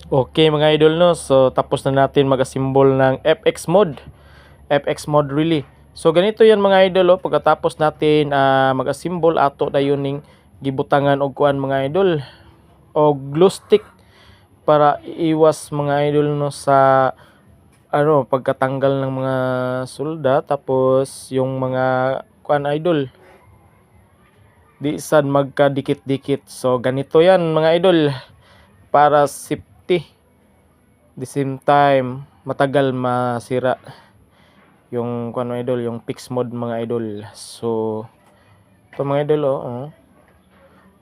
Okay mga idol no, so tapos na natin mag-assemble ng FX mode. FX mode really. So ganito yan mga idol oh, pagkatapos natin mag-assemble ato dayon ning gibutangan og kuan mga idol o glue stick para iwas mga idol no sa pagkatanggal ng mga sulda, tapos yung mga kuan idol di sad magkadikit-dikit. So ganito yan mga idol para safety, the same time matagal masira yung kuan mga idol, yung fix mode mga idol. So ito mga idol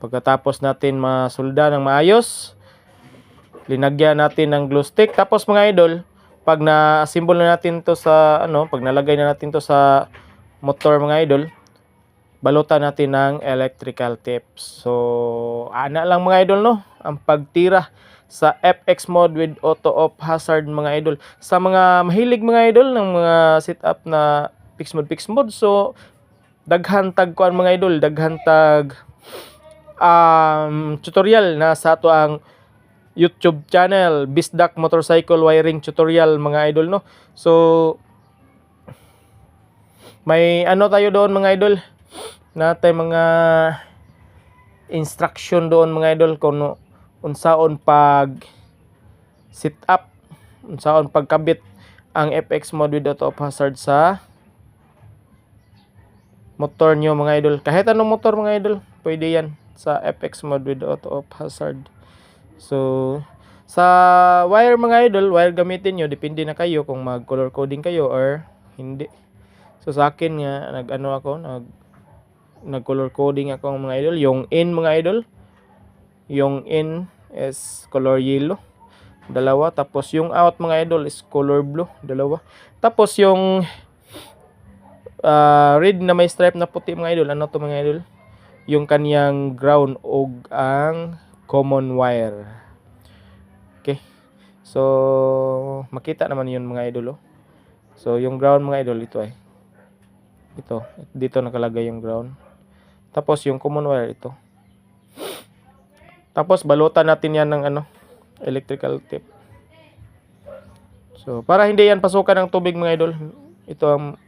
pagkatapos natin masulda ng maayos, linagyan natin ng glue stick. Tapos mga idol, pag na-assemble na natin to sa pag nalagay na natin to sa motor mga idol, balutan natin ng electrical tape. So ana lang mga idol no, ang pagtira sa FX mode with auto off hazard mga idol. Sa mga mahilig mga idol ng mga setup na fix mode, so daghan tag kuan mga idol, daghan tag tutorial na sa ato ang YouTube channel, Bisdak Motorcycle Wiring Tutorial mga idol no. So may tayo doon mga idol, natay mga instruction doon mga idol kung unsaon pag set up, unsaon pagkabit ang FX mode with auto off hazard sa motor nyo mga idol. Kahit anong motor mga idol, pwede yan sa FX mode with auto off hazard. So sa wire mga idol, wire gamitin nyo, depende na kayo kung mag color coding kayo or hindi. So sa akin nga nag color coding ako mga idol. Yung in mga idol, yung in is color yellow, dalawa. Tapos yung out mga idol is color blue, dalawa. Tapos yung red na may stripe na puti mga idol, ano to mga idol? Yung kaniyang ground og ang common wire. Okay, so makita naman yun mga idol So yung ground mga idol, ito dito nakalagay yung ground. Tapos yung common wire ito. Tapos balutan natin yan ng electrical tape. So para hindi yan pasukan ng tubig mga idol, ito ang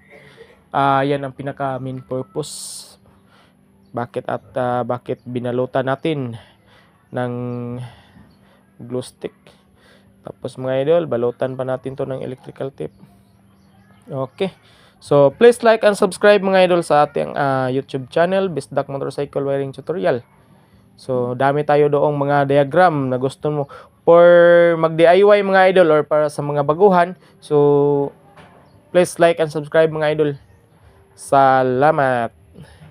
yan ang pinaka main purpose bakit binalutan natin ng glue stick. Tapos mga idol, balutan pa natin to ng electrical tape. Okay, so please like and subscribe mga idol sa ating YouTube channel, Bisdak Motorcycle Wiring Tutorial. So dami tayo doong mga diagram na gusto mo for mag DIY mga idol or para sa mga baguhan. So please like and subscribe mga idol. Salamat.